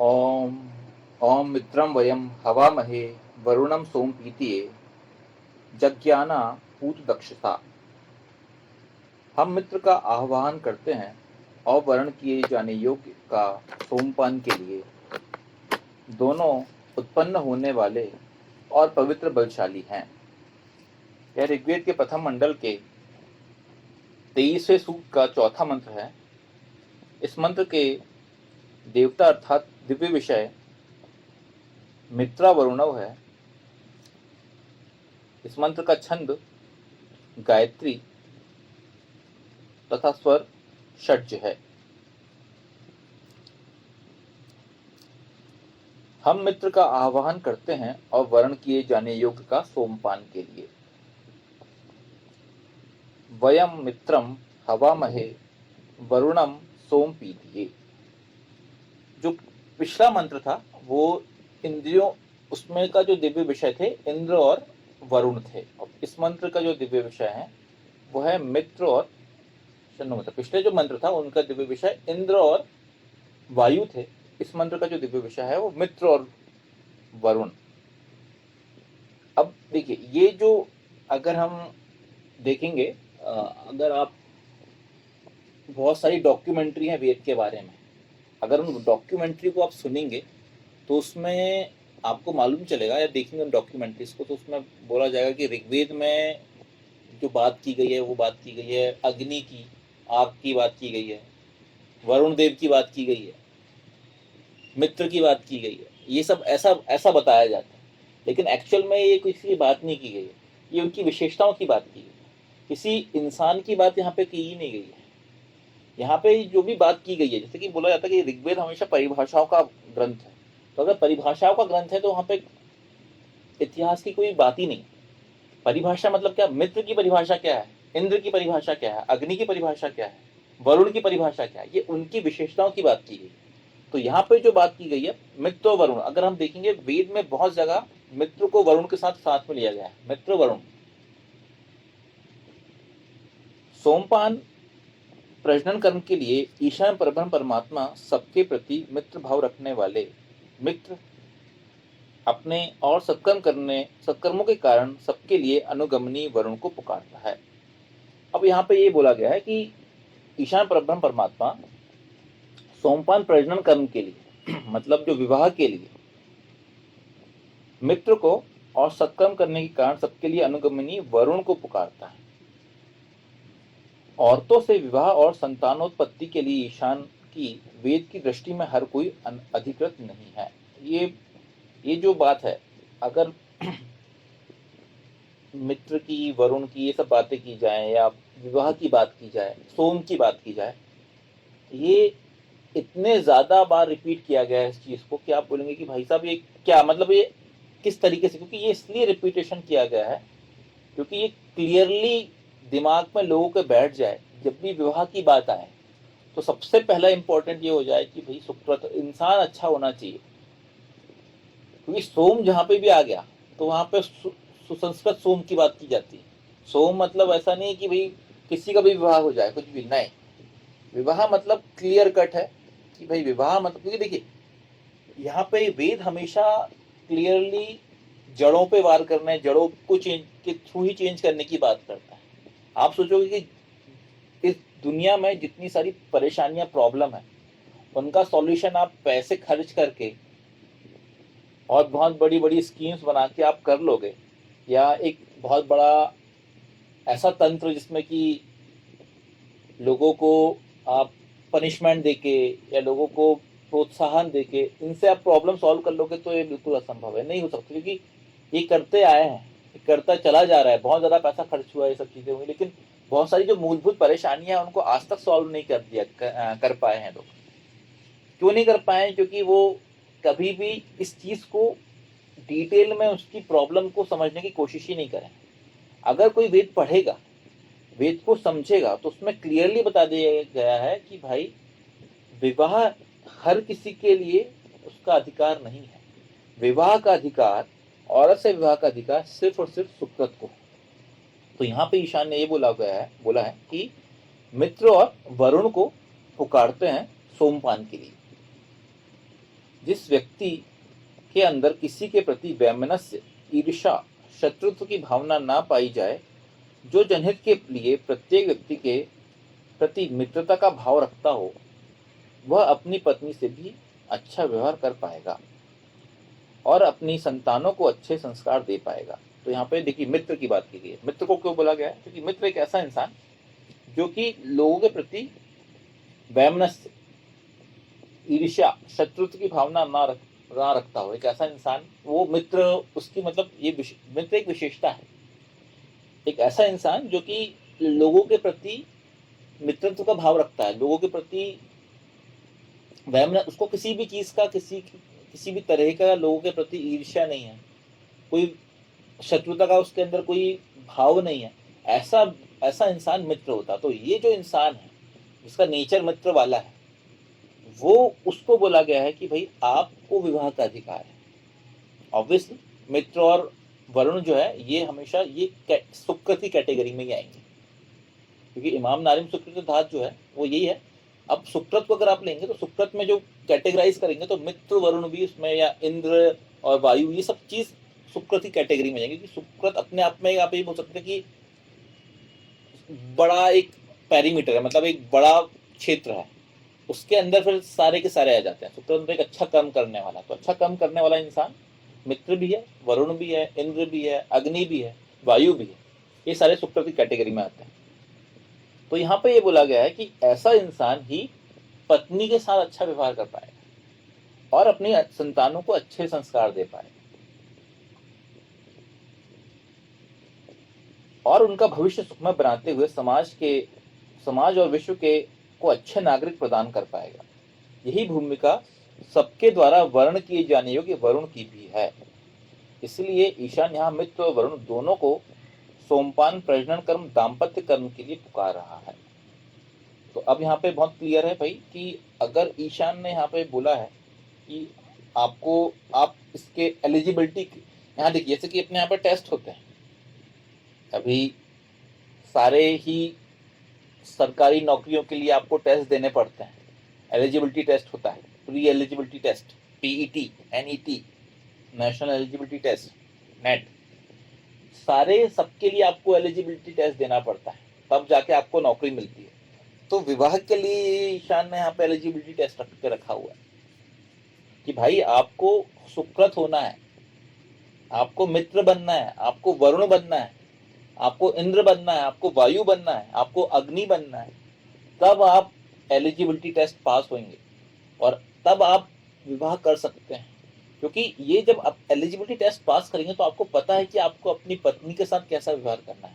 ॐ ॐ मित्रं वयं हवामहे वरुणं सोमपीतिये जज्ञाना पूतदक्षता। हम मित्र का आह्वान करते हैं और वर्ण किए जाने योग्य का सोमपान के लिए, दोनों उत्पन्न होने वाले और पवित्र बलशाली हैं। यह ऋग्वेद के प्रथम मंडल के 23वें सूक्त का चौथा मंत्र है। इस मंत्र के देवता अर्थात दिव्य विषय मित्रा वरुणव है। इस मंत्र का छंद गायत्री तथा स्वर षड्ज है। हम मित्र का आह्वान करते हैं और वर्ण किए जाने योग्य का सोमपान के लिए। वयम मित्रम हवामहे वरुणम सोम पीतिये। जो पिछला मंत्र था वो इंद्रियों उसमें का जो दिव्य विषय थे इंद्र और वरुण थे, और इस मंत्र का जो दिव्य विषय है वो है मित्र और मतलब पिछले जो मंत्र था उनका दिव्य विषय इंद्र और वायु थे। इस मंत्र का जो दिव्य विषय है वो मित्र और वरुण। अब देखिए, ये जो अगर हम देखेंगे, अगर आप बहुत सारी डॉक्यूमेंट्री है वेद के बारे में, अगर उन डॉक्यूमेंट्री को आप सुनेंगे तो उसमें आपको मालूम चलेगा, या देखेंगे उन डॉक्यूमेंट्रीज को तो उसमें बोला जाएगा कि ऋग्वेद में जो बात की गई है वो बात की गई है अग्नि की, आग की बात की गई है, वरुण देव की बात की गई है, मित्र की बात की गई है। ये सब ऐसा ऐसा बताया जाता है, लेकिन एक्चुअल में ये किसी की बात नहीं की गई है। ये उनकी विशेषताओं की बात की गई है, किसी इंसान की बात यहाँ पे की ही नहीं गई है। यहाँ पे जो भी बात की गई है, जैसे कि बोला जाता है कि ऋग्वेद हमेशा परिभाषाओं का ग्रंथ है, तो अगर परिभाषाओं का ग्रंथ है तो वहां पे इतिहास की कोई बात ही नहीं। परिभाषा मतलब क्या? मित्र की परिभाषा क्या है, इंद्र की परिभाषा क्या है, अग्नि की परिभाषा क्या है, वरुण की परिभाषा क्या है, ये उनकी विशेषताओं की बात की गई। तो यहाँ पे जो बात की गई है मित्र और वरुण, अगर हम देखेंगे वेद में बहुत जगह मित्र को वरुण के साथ साथ में लिया गया है, मित्र वरुण। सोमपान प्रजनन कर्म के लिए ईशान परब्रह्म परमात्मा सबके प्रति मित्र भाव रखने वाले मित्र अपने और सत्कर्मों के कारण सबके लिए अनुगमनी वरुण को पुकारता है। अब यहाँ पे ये बोला गया है कि ईशान परब्रह्म परमात्मा सोमपान प्रजनन कर्म के लिए मतलब जो विवाह के लिए मित्र को और सत्कर्म करने के कारण सबके लिए अनुगमनी वरुण को पुकारता है। औरतों से विवाह और संतानोत्पत्ति के लिए ईशान की वेद की दृष्टि में हर कोई अधिकृत नहीं है। ये जो बात है, अगर मित्र की, वरुण की ये सब बातें की जाए या विवाह की बात की जाए, सोम की बात की जाए, ये इतने ज्यादा बार रिपीट किया गया है इस चीज को कि आप बोलेंगे कि भाई साहब ये क्या मतलब, ये किस तरीके से? क्योंकि ये इसलिए रिपीटेशन किया गया है क्योंकि ये क्लियरली दिमाग में लोगों के बैठ जाए। जब भी विवाह की बात आए तो सबसे पहला इंपॉर्टेंट ये हो जाए कि भाई सुकृत इंसान अच्छा होना चाहिए, क्योंकि सोम जहां पे भी आ गया तो वहां पे सुसंस्कृत सोम की बात की जाती है। सोम मतलब ऐसा नहीं कि भाई किसी का भी विवाह हो जाए, कुछ भी नहीं। विवाह मतलब क्लियर कट है कि भाई विवाह मतलब, क्योंकि देखिए यहाँ पे वेद हमेशा क्लियरली जड़ों पे वार करने, जड़ों को चेंज के थ्रू ही चेंज करने की बात करता है। आप सोचोगे कि इस दुनिया में जितनी सारी परेशानियां, प्रॉब्लम है, उनका सॉल्यूशन आप पैसे खर्च करके और बहुत बड़ी बड़ी स्कीम्स बना के आप कर लोगे, या एक बहुत बड़ा ऐसा तंत्र जिसमें कि लोगों को आप पनिशमेंट देके या लोगों को प्रोत्साहन देके इनसे आप प्रॉब्लम सॉल्व कर लोगे, तो ये बिल्कुल असंभव है, नहीं हो सकता। क्योंकि ये करते आए हैं, ये करता चला जा रहा है, बहुत ज़्यादा पैसा खर्च हुआ है, ये सब चीज़ें हुई, लेकिन बहुत सारी जो मूलभूत परेशानियां हैं उनको आज तक सॉल्व नहीं कर पाए हैं लोग। क्यों नहीं कर पाए? क्योंकि वो कभी भी इस चीज़ को डिटेल में उसकी प्रॉब्लम को समझने की कोशिश ही नहीं करें। अगर कोई वेद पढ़ेगा, वेद को समझेगा, तो उसमें क्लियरली बता दिया गया है कि भाई विवाह हर किसी के लिए उसका अधिकार नहीं है। विवाह का अधिकार, औरत से विवाह का अधिकार सिर्फ और सिर्फ सुकृत को। तो यहाँ पे ईशान ने ये बोला है कि मित्र और वरुण को पुकारते हैं सोमपान के लिए। जिस व्यक्ति के अंदर किसी के प्रति वैमनस्य, ईर्ष्या, शत्रुत्व की भावना ना पाई जाए, जो जनहित के लिए प्रत्येक व्यक्ति के प्रति मित्रता का भाव रखता हो, वह अपनी पत्नी से भी अच्छा व्यवहार कर पाएगा और अपनी संतानों को अच्छे संस्कार दे पाएगा। तो यहाँ पे देखिए मित्र की बात की गई है। मित्र को क्यों बोला गया है? क्योंकि मित्र एक ऐसा इंसान जो कि लोगों के प्रति वैमनस्य, ईर्ष्या, शत्रुत्व की भावना ना रखता हो, एक ऐसा इंसान, वो मित्र, उसकी मतलब ये मित्र एक विशेषता है। एक ऐसा इंसान जो कि लोगों के प्रति मित्रत्व का भाव रखता है, लोगों के प्रति वैमन, उसको किसी भी चीज का, किसी भी तरह का लोगों के प्रति ईर्ष्या नहीं है, कोई शत्रुता का उसके अंदर कोई भाव नहीं है। ऐसा ऐसा इंसान मित्र होता। तो ये जो इंसान है जिसका नेचर मित्र वाला है, वो उसको बोला गया है कि भाई आपको विवाह का अधिकार है। ऑब्वियसली मित्र और वरुण जो है ये हमेशा ये सुकृत की कैटेगरी में ही आएंगे, क्योंकि इमाम नारिम सुकृत धात जो है वो यही है। अब सुकृत को अगर आप लेंगे तो सुकृत में जो कैटेगराइज करेंगे तो मित्र, वरुण भी उसमें, या इंद्र और वायु, ये सब चीज सुकृत की कैटेगरी में जाएंगे। क्योंकि सुकृत अपने आप में आप ये बोल सकते हैं कि बड़ा एक पैरीमीटर है, मतलब एक बड़ा क्षेत्र है, उसके अंदर फिर सारे के सारे आ जाते हैं। सुकृत एक अच्छा कर्म करने वाला, तो अच्छा कर्म करने वाला इंसान मित्र भी है, वरुण भी है, इंद्र भी है, अग्नि भी है, वायु भी है, ये सारे सुकृत की कैटेगरी में आते हैं। तो यहाँ पे ये बोला गया है कि ऐसा इंसान ही पत्नी के साथ अच्छा व्यवहार कर पाएगा और अपनी संतानों को अच्छे संस्कार दे पाएगा और उनका भविष्य सुखमय बनाते हुए समाज और विश्व के को अच्छे नागरिक प्रदान कर पाएगा। यही भूमिका सबके द्वारा वर्ण किए जाने योग्य वरुण की भी है। इसलिए ईशान यहाँ मित्र और वरुण दोनों को सोमपान, प्रजनन कर्म, दाम्पत्य कर्म के लिए पुकार रहा है। तो अब यहाँ पे बहुत क्लियर है भाई कि अगर ईशान ने यहाँ पे बोला है कि आप इसके एलिजिबिलिटी, यहाँ देखिए जैसे कि अपने यहाँ पर टेस्ट होते हैं, अभी सारे ही सरकारी नौकरियों के लिए आपको टेस्ट देने पड़ते हैं। एलिजिबिलिटी टेस्ट होता है, pre eligibility test, PET, NET, national eligibility test, NET, सारे सबके लिए आपको एलिजिबिलिटी टेस्ट देना पड़ता है, तब जाके आपको नौकरी मिलती है। तो विवाह के लिए ईशान ने यहाँ पे एलिजिबिलिटी टेस्ट रख के रखा हुआ है कि भाई आपको सुकृत होना है, आपको मित्र बनना है, आपको वरुण बनना है, आपको इंद्र बनना है, आपको वायु बनना है, आपको अग्नि बनना है, तब आप एलिजिबिलिटी टेस्ट पास होंगे और तब आप विवाह कर सकते हैं। क्योंकि ये जब आप एलिजिबिलिटी टेस्ट पास करेंगे तो आपको पता है कि आपको अपनी पत्नी के साथ कैसा व्यवहार करना है,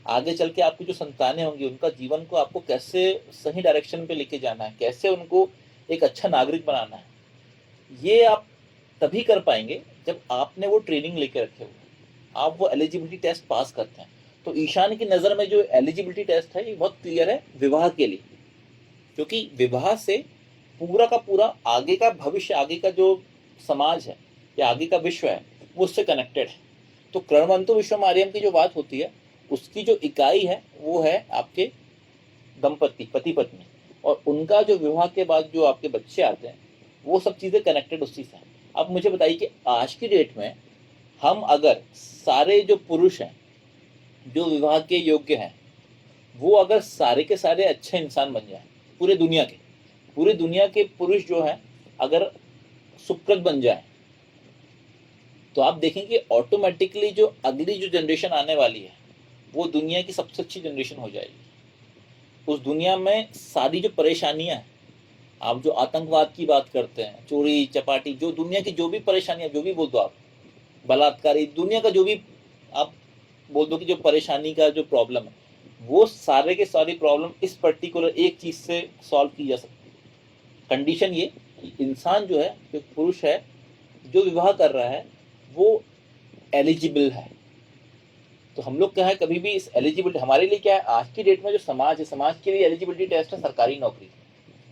आगे चल के आपकी जो संतानें होंगी उनका जीवन को आपको कैसे सही डायरेक्शन पे लेके जाना है, कैसे उनको एक अच्छा नागरिक बनाना है। ये आप तभी कर पाएंगे जब आपने वो ट्रेनिंग लेके रखे हुए, आप वो एलिजिबिलिटी टेस्ट पास करते हैं। तो ईशान की नज़र में जो एलिजिबिलिटी टेस्ट है ये बहुत क्लियर है विवाह के लिए, क्योंकि विवाह से पूरा का पूरा आगे का भविष्य, आगे का जो समाज है या आगे का विश्व है वो उससे कनेक्टेड है। तो कर्मवंतु विश्वमार्यम की जो बात होती है उसकी जो इकाई है वो है आपके दंपति, पति पत्नी, और उनका जो विवाह के बाद जो आपके बच्चे आते हैं वो सब चीज़ें कनेक्टेड उसी से हैं। अब मुझे बताइए कि आज की डेट में हम अगर सारे जो पुरुष हैं जो विवाह के योग्य हैं, वो अगर सारे के सारे अच्छे इंसान बन जाए, पूरे दुनिया के पुरुष जो हैं अगर सुकृत बन जाए, तो आप देखेंगे ऑटोमेटिकली जो अगली जो जनरेशन आने वाली है वो दुनिया की सबसे अच्छी जनरेशन हो जाएगी। उस दुनिया में सारी जो परेशानियां हैं, आप जो आतंकवाद की बात करते हैं, चोरी चपाटी, जो दुनिया की जो भी परेशानियां, जो भी बोल दो आप, बलात्कारी, दुनिया का जो भी आप बोल दो कि जो परेशानी का जो प्रॉब्लम है, वो सारे के सारी प्रॉब्लम इस पर्टिकुलर एक चीज से सॉल्व की जा सकती है। कंडीशन ये कि इंसान जो है, जो पुरुष है जो विवाह कर रहा है, वो एलिजिबल है। तो हम लोग क्या है, कभी भी इस एलिजिबिलिटी हमारे लिए क्या है, आज की डेट में जो समाज है, समाज के लिए एलिजिबिलिटी टेस्ट है सरकारी नौकरी,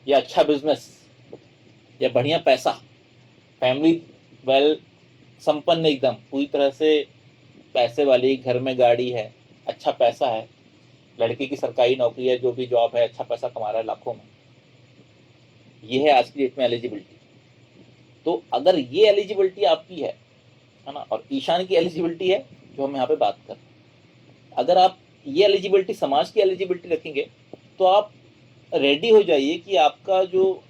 या अच्छा बिजनेस, या बढ़िया पैसा, फैमिली वेल, संपन्न, एकदम पूरी तरह से पैसे वाली, घर में गाड़ी है, अच्छा पैसा है, लड़के की सरकारी नौकरी है, जो भी जॉब है, अच्छा पैसा कमा रहा है लाखों में, ये है आज की डेट में एलिजिबिलिटी। तो अगर ये एलिजिबिलिटी आपकी है ना, और ईशान की एलिजिबिलिटी है जो हम यहाँ पे बात कर रहे हैं, अगर आप ये एलिजिबिलिटी समाज की एलिजिबिलिटी रखेंगे तो आप रेडी हो जाइए कि आपका जो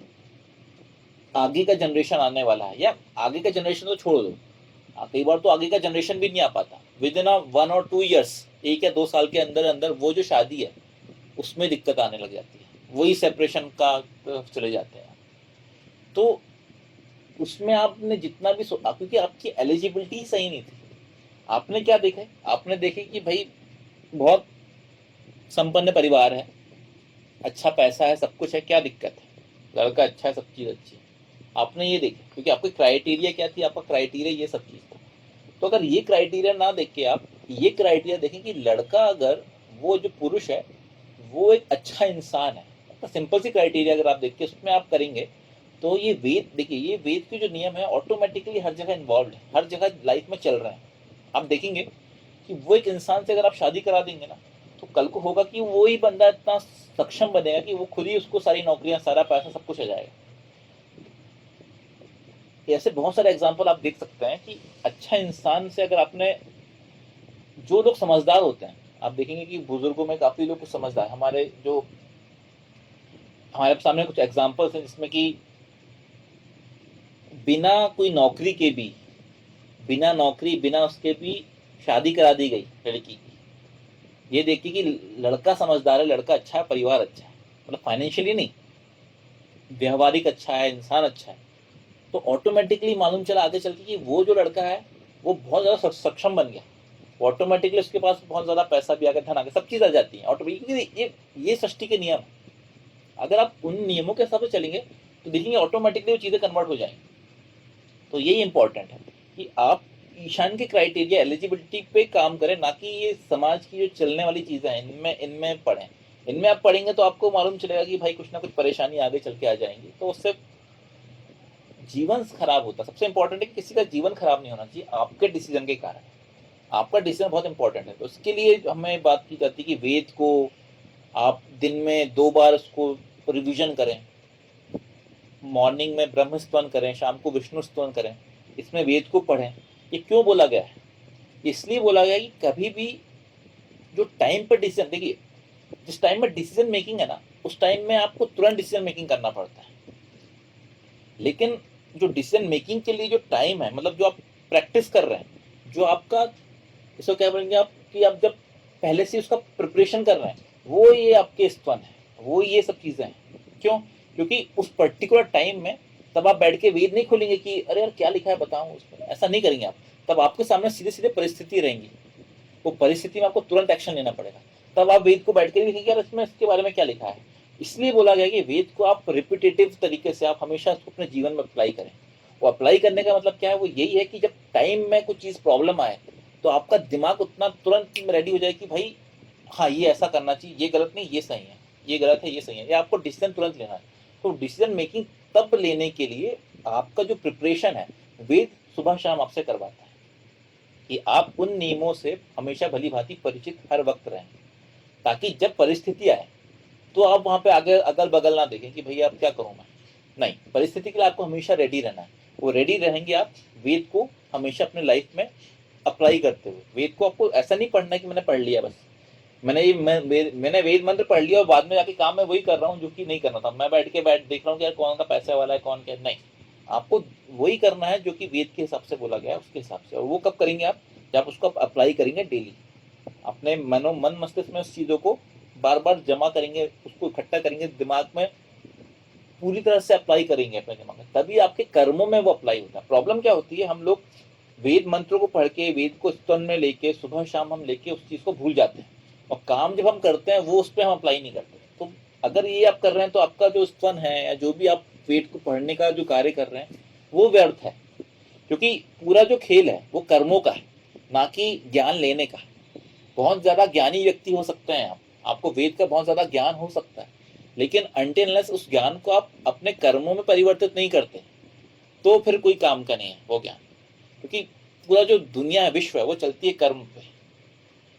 आगे का जनरेशन आने वाला है, या आगे का जनरेशन तो छोड़ दो, कई बार तो आगे का जनरेशन भी नहीं आ पाता, विद इन 1 और 2 ईयर्स, 1 या 2 साल के अंदर अंदर वो जो शादी है उसमें दिक्कत आने लग जाती है, वही सेपरेशन का चले जाते हैं। तो उसमें आपने जितना भी क्योंकि आपकी एलिजिबिलिटी ही सही नहीं थी। आपने क्या देखा, आपने देखे कि भाई बहुत संपन्न परिवार है, अच्छा पैसा है, सब कुछ है, क्या दिक्कत है, लड़का अच्छा है, सब चीज़ अच्छी है, आपने ये देखा, क्योंकि आपकी क्राइटेरिया क्या थी, आपका क्राइटेरिया ये सब चीज़ था। तो अगर ये क्राइटेरिया ना देख के आप ये क्राइटेरिया देखें कि लड़का, अगर वो जो पुरुष है वो एक अच्छा इंसान है, तो सिंपल सी क्राइटेरिया अगर आप देख के उसमें आप करेंगे, तो ये वेद, देखिए ये वेद के जो नियम है ऑटोमेटिकली हर जगह इन्वॉल्व है, हर जगह लाइफ में चल रहे हैं। आप देखेंगे कि वो एक इंसान से अगर आप शादी करा देंगे ना, तो कल को होगा कि वो ही बंदा इतना सक्षम बनेगा कि वो खुद ही उसको सारी नौकरियां, सारा पैसा, सब कुछ आ जाएगा। ऐसे बहुत सारे एग्जाम्पल आप देख सकते हैं कि अच्छा इंसान से अगर आपने, जो लोग समझदार होते हैं, आप देखेंगे कि बुजुर्गों में काफी लोग समझदार, हमारे सामने कुछ एग्जाम्पल्स हैं जिसमें कि बिना कोई नौकरी के भी, बिना नौकरी, बिना उसके भी शादी करा दी गई लड़की की, ये देखिए कि लड़का समझदार है, लड़का अच्छा है, परिवार अच्छा है, मतलब फाइनेंशियली नहीं, व्यवहारिक अच्छा है, इंसान अच्छा है, तो ऑटोमेटिकली मालूम चला आगे चल के कि वो जो लड़का है वो बहुत ज़्यादा सक्षम बन गया, ऑटोमेटिकली उसके पास बहुत ज़्यादा पैसा भी आ गया, धन आ गया, सब चीज़ आ जाती है ऑटोमेटिकली। ये सृष्टि के नियम, अगर आप उन नियमों के हिसाब से चलेंगे तो देखेंगे ऑटोमेटिकली वो चीज़ें कन्वर्ट हो जाएंगी। तो यही इंपॉर्टेंट है कि आप ईशान के क्राइटेरिया एलिजिबिलिटी पे काम करें, ना कि ये समाज की जो चलने वाली चीज़ें हैं इनमें पढ़ें। इनमें आप पढ़ेंगे तो आपको मालूम चलेगा कि भाई कुछ ना कुछ परेशानी आगे चल के आ जाएंगी, तो उससे जीवन खराब होता है। सबसे इंपॉर्टेंट है कि किसी का जीवन खराब नहीं होना चाहिए आपके डिसीजन के कारण। आपका डिसीजन बहुत इंपॉर्टेंट है, तो उसके लिए हमें बात की जाती है कि वेद को आप दिन में 2 बार उसको रिवीजन करें, मॉर्निंग में ब्रह्म स्तवन करें, शाम को विष्णु स्तवन करें, इसमें वेद को पढ़ें। ये क्यों बोला गया है? इसलिए बोला गया कि कभी भी जो टाइम पर डिसीजन, देखिए जिस टाइम में डिसीजन मेकिंग है ना, उस टाइम में आपको तुरंत डिसीजन मेकिंग करना पड़ता है, लेकिन जो डिसीजन मेकिंग के लिए जो टाइम है, मतलब जो आप प्रैक्टिस कर रहे हैं, जो आपका, इसको क्या बोलेंगे आप, कि आप जब पहले से उसका प्रिपरेशन कर रहे हैं, वो ये आपके स्तवन है, वो ये सब चीज़ें हैं। क्यों? क्योंकि उस पर्टिकुलर टाइम में तब आप बैठ के वेद नहीं खोलेंगे कि अरे यार क्या लिखा है बताऊं उसमें, ऐसा नहीं करेंगे आप। तब आपके सामने सीधे सीधे परिस्थिति रहेंगी, वो परिस्थिति में आपको तुरंत एक्शन लेना पड़ेगा, तब आप वेद को बैठ के लिखेंगे यार इसमें इसके बारे में क्या लिखा है। इसलिए बोला गया कि वेद को आप रिपीटेटिव तरीके से आप हमेशा उसको अपने जीवन में अप्लाई करें। वो अप्लाई करने का मतलब क्या है, वो यही है कि जब टाइम में कुछ चीज़ प्रॉब्लम आए तो आपका दिमाग उतना तुरंत रेडी हो जाए कि भाई हाँ ये ऐसा करना चाहिए, ये गलत नहीं, ये सही है, ये गलत है, ये सही है, ये आपको डिसीजन तुरंत लेना है। तो डिसीजन मेकिंग तब लेने के लिए आपका जो प्रिपरेशन है, वेद सुबह शाम आपसे करवाता है कि आप उन नियमों से हमेशा भली भांति परिचित हर वक्त रहें, ताकि जब परिस्थिति आए तो आप वहां पे आगे अगल बगल ना देखें कि भैया अब क्या करूं मैं। नहीं, परिस्थिति के लिए आपको हमेशा रेडी रहना है। वो रेडी रहेंगे आप वेद को हमेशा अपने लाइफ में अप्लाई करते हुए। वेद को आपको ऐसा नहीं पढ़ना है कि मैंने पढ़ लिया बस, मैंने वेद मंत्र पढ़ लिया और बाद में जाके काम मैं वही कर रहा हूँ जो कि नहीं करना था, मैं बैठ देख रहा हूँ कि यार कौन का पैसा वाला है, कौन क्या नहीं। आपको वही करना है जो कि वेद के हिसाब से बोला गया है, उसके हिसाब से। और वो कब करेंगे आप? जब उसको अप्लाई करेंगे डेली, अपने मन मस्तिष्क में उस चीज़ों को बार बार जमा करेंगे, उसको इकट्ठा करेंगे दिमाग में, पूरी तरह से अप्लाई करेंगे अपने दिमाग में, तभी आपके कर्मों में वो अप्लाई होता है। प्रॉब्लम क्या होती है, हम लोग वेद मंत्रों को पढ़ के, वेद को स्तन में लेके सुबह शाम हम लेके उस चीज़ को भूल जाते हैं, और काम जब हम करते हैं वो उस पर हम अप्लाई नहीं करते। तो अगर ये आप कर रहे हैं तो आपका जो स्तन है या जो भी आप वेद को पढ़ने का जो कार्य कर रहे हैं वो व्यर्थ है, क्योंकि पूरा जो खेल है वो कर्मों का है, ना कि ज्ञान लेने का। बहुत ज़्यादा ज्ञानी व्यक्ति हो सकते हैं आप, आपको वेद का बहुत ज़्यादा ज्ञान हो सकता है, लेकिन अनटिल अनलेस उस ज्ञान को आप अपने कर्मों में परिवर्तित नहीं करते तो फिर कोई काम का नहीं है वो ज्ञान। क्योंकि पूरा जो दुनिया है, विश्व है, वो चलती है कर्म पे,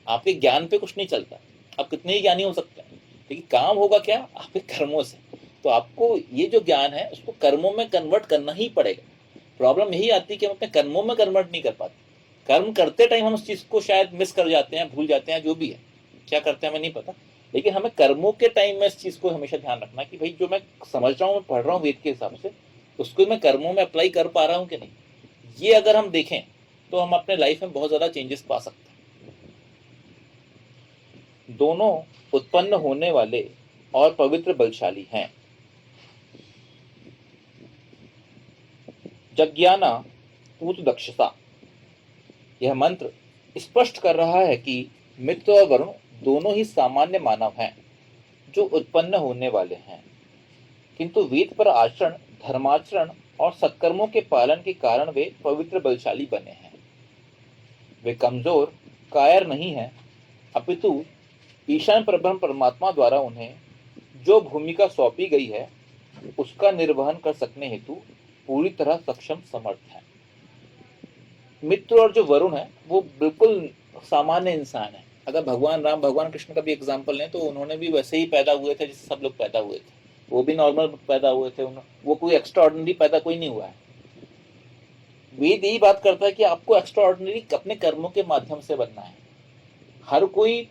आपके ज्ञान पे कुछ नहीं चलता। आप कितने ही ज्ञानी हो सकते हैं, लेकिन काम होगा क्या? आपके कर्मों से। तो आपको ये जो ज्ञान है उसको कर्मों में कन्वर्ट करना ही पड़ेगा। प्रॉब्लम यही आती है कि हम अपने कर्मों में कन्वर्ट नहीं कर पाते। कर्म करते टाइम हम उस चीज को शायद मिस कर जाते हैं, भूल जाते हैं, जो भी है, क्या करते हैं हमें नहीं पता, लेकिन हमें कर्मों के टाइम में इस चीज को हमेशा ध्यान रखना कि भाई जो मैं समझ रहा हूँ, मैं पढ़ रहा हूँ वेद के हिसाब से, उसको मैं कर्मों में अप्लाई कर पा रहा हूँ कि नहीं। ये अगर हम देखें तो हम अपने लाइफ में बहुत ज्यादा चेंजेस पा सकते हैं। दोनों उत्पन्न होने वाले और पवित्र बलशाली हैं। जज्ञाना पूत दक्षता, यह मंत्र स्पष्ट कर रहा है कि मित्र और वरुण दोनों ही सामान्य मानव हैं जो उत्पन्न होने वाले हैं, किंतु वेद पर आचरण, धर्माचरण और सत्कर्मों के पालन के कारण वे पवित्र बलशाली बने हैं। वे कमजोर, कायर नहीं हैं, अपितु ईशान परब्रह्म परमात्मा द्वारा उन्हें जो भूमिका सौंपी गई है उसका निर्वहन कर सकने हेतु पूरी तरह सक्षम समर्थ है। मित्र और जो वरुण है वो बिल्कुल सामान्य इंसान है। अगर भगवान राम, भगवान कृष्ण का भी एग्जाम्पल लें तो उन्होंने भी वैसे ही पैदा हुए थे जैसे सब लोग पैदा हुए थे, वो भी नॉर्मल पैदा हुए थे, वो कोई एक्स्ट्रा ऑर्डिनरी पैदा कोई नहीं हुआ है। वेद यही बात करता है कि आपको एक्स्ट्रा ऑर्डिनरी अपने कर्मों के माध्यम से बनना है। हर कोई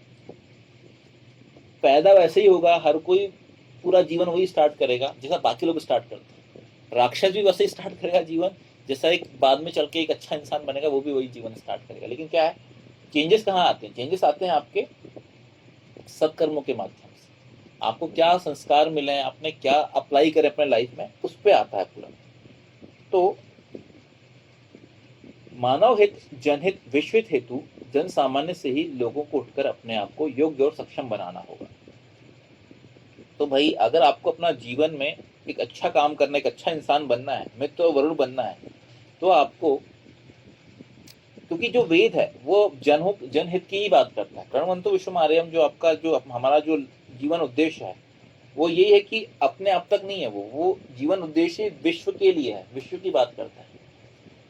पैदा वैसे ही होगा, हर कोई पूरा जीवन वही स्टार्ट करेगा जैसा बाकी लोग स्टार्ट करते हैं। राक्षस भी वैसे ही स्टार्ट करेगा जीवन, जैसा एक बाद में चल के एक अच्छा इंसान बनेगा वो भी वही जीवन स्टार्ट करेगा। लेकिन क्या है, चेंजेस कहाँ आते हैं? चेंजेस आते हैं आपके सत्कर्मों के माध्यम से। आपको क्या संस्कार मिले हैं, आपने क्या अप्लाई करे अपने लाइफ में, उस पर आता है पूरा। तो मानव हित, जनहित, विश्वित हेतु जन सामान्य से ही लोगों को उठकर अपने आप को योग्य और सक्षम बनाना होगा। तो भाई अगर आपको अपना जीवन में एक अच्छा काम करना, एक अच्छा इंसान बनना है, मित्र और वरुण बनना है, तो आपको, क्योंकि जो वेद है वो जनहित की ही बात करता है। कर्मवंतो विश्वमार्यम, जो आपका जो हमारा जो जीवन उद्देश्य है वो यही है कि अपने आप तक नहीं है, वो जीवन उद्देश्य विश्व के लिए है, विश्व की बात करता है।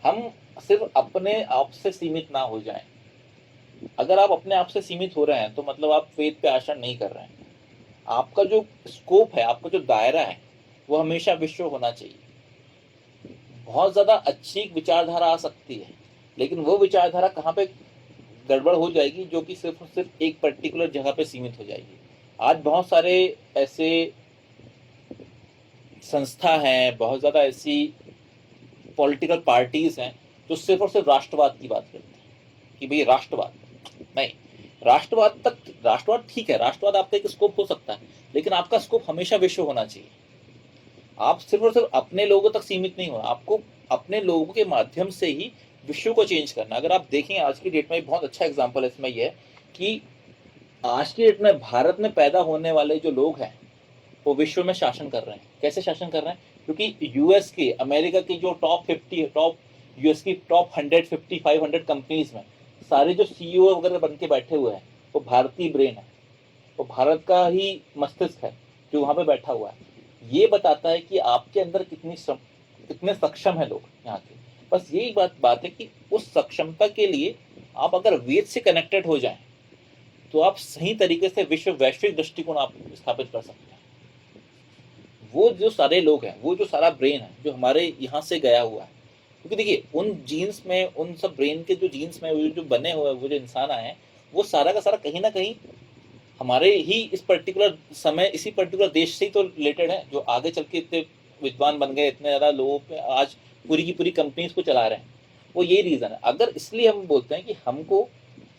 हम सिर्फ अपने आप से सीमित ना हो जाएं। अगर आप अपने आप से सीमित हो रहे हैं तो मतलब आप वेद पे आचरण नहीं कर रहे हैं। आपका जो स्कोप है, आपका जो दायरा है, वो हमेशा विश्व होना चाहिए। बहुत ज्यादा अच्छी विचारधारा आ सकती है, लेकिन वो विचारधारा कहाँ पे गड़बड़ हो जाएगी, जो कि सिर्फ और सिर्फ एक पर्टिकुलर जगह पे सीमित हो जाएगी। आज बहुत सारे ऐसे संस्था हैं, बहुत ज्यादा ऐसी पॉलिटिकल पार्टीज हैं जो सिर्फ और सिर्फ राष्ट्रवाद की बात करते हैं कि भाई राष्ट्रवाद नहीं। राष्ट्रवाद ठीक है, राष्ट्रवाद आपका एक स्कोप हो सकता है, लेकिन आपका स्कोप हमेशा विश्व होना चाहिए। आप सिर्फ और सिर्फ अपने लोगों तक सीमित नहीं होना, आपको अपने लोगों के माध्यम से ही विश्व को चेंज करना। अगर आप देखें आज की डेट में बहुत अच्छा एग्जांपल इसमें यह है कि आज की डेट में भारत में पैदा होने वाले जो लोग हैं वो विश्व में शासन कर रहे हैं। कैसे शासन कर रहे हैं? क्योंकि यूएस के, अमेरिका की जो यूएस की टॉप 150 500 कंपनीज में सारे जो सीईओ वगैरह बन के बैठे हुए हैं वो भारतीय ब्रेन है, वो भारत का ही मस्तिष्क है जो वहां पे बैठा हुआ है। ये बताता है कि आपके अंदर कितने सक्षम है लोग यहाँ के। बस यही बात है कि उस सक्षमता के लिए आप अगर वेद से कनेक्टेड हो जाएं तो आप सही तरीके से वैश्विक दृष्टिकोण आप स्थापित कर सकते हैं। वो जो सारे लोग हैं, वो जो सारा ब्रेन है जो हमारे यहाँ से गया हुआ है, क्योंकि देखिए उन जीन्स में, उन सब ब्रेन के जो जीन्स में वो जो बने हुए, वो जो इंसान आए हैं, वो सारा का सारा कहीं ना कहीं हमारे ही इस पर्टिकुलर समय, इसी पर्टिकुलर देश से ही तो रिलेटेड है, जो आगे चल के इतने विद्वान बन गए, इतने ज़्यादा लोगों पे आज पूरी की पूरी कंपनीज को चला रहे हैं। वो यही रीज़न है। अगर इसलिए हम बोलते हैं कि हमको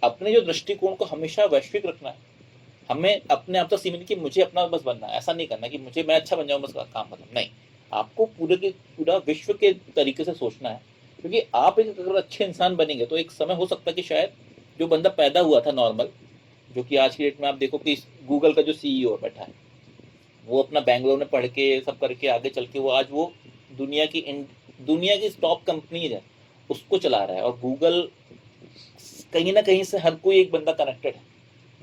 अपने जो दृष्टिकोण को हमेशा वैश्विक रखना है, हमें अपने आप तक सीमित कि मुझे अपना बस बनना है, ऐसा नहीं करना कि मुझे मैं अच्छा बन जाऊँ बस काम खत्म, नहीं। आपको पूरे के पूरा विश्व के तरीके से सोचना है, क्योंकि आप एक अगर अच्छे इंसान बनेंगे तो एक समय हो सकता है कि शायद जो बंदा पैदा हुआ था नॉर्मल, जो कि आज की डेट में आप देखो कि गूगल का जो सीईओ बैठा है, वो अपना बैंगलोर में पढ़ के सब करके आगे चल के वो आज वो दुनिया की टॉप कंपनीज है उसको चला रहा है। और गूगल कहीं ना कहीं से हर कोई एक बंदा कनेक्टेड है।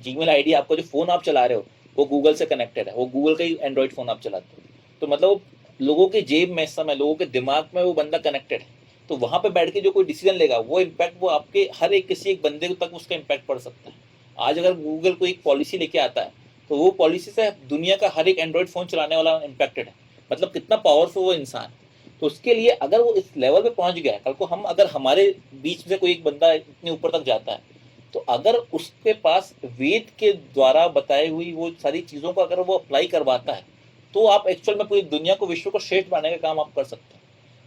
जीमेल आईडी, आपका जो फोन आप चला रहे हो वो गूगल से कनेक्टेड है, वो गूगल का ही एंड्रॉइड फोन आप चलाते हो, तो मतलब लोगों के जेब में इस समय, लोगों के दिमाग में वो बंदा कनेक्टेड है। तो वहां पे बैठ के जो कोई डिसीजन लेगा वो इम्पैक्ट वो आपके हर एक किसी एक बंदे तक उसका इम्पैक्ट पड़ सकता है। आज अगर गूगल कोई एक पॉलिसी लेके आता है तो वो पॉलिसी से दुनिया का हर एक एंड्रॉइड फोन चलाने वाला इम्पैक्टेड है। मतलब कितना पावरफुल वो इंसान। तो उसके लिए अगर वो इस लेवल पे पहुंच गया है, कल को हम अगर हमारे बीच से कोई एक बंदा इतने ऊपर तक जाता है, तो अगर उसके पास वेद के द्वारा बताई हुई वो सारी चीज़ों को अगर वो अप्लाई करवाता है, तो आप एक्चुअल में पूरी दुनिया को, विश्व को श्रेष्ठ बनाने का काम आप कर सकते हैं।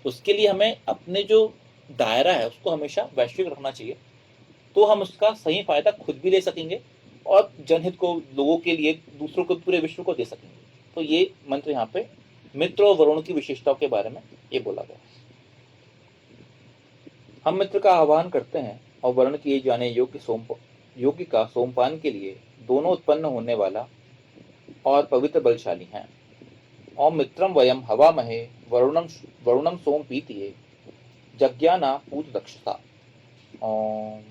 तो उसके लिए हमें अपने जो दायरा है उसको हमेशा वैश्विक रखना चाहिए, तो हम उसका सही फायदा खुद भी ले सकेंगे और जनहित को, लोगों के लिए, दूसरों को, पूरे विश्व को दे सकेंगे। तो ये मंत्र यहाँ पे मित्र और वरुण की विशेषताओं के बारे में ये बोला गया। हम मित्र का आह्वान करते हैं और वरुण किए जाने योग्य का सोमपान के लिए दोनों उत्पन्न होने वाला और पवित्र बलशाली हैं। ओम मित्रम वयम हवामहे वरुणम वरुणम सोम पीतिये जज्ञाना पूत दक्षता। ओम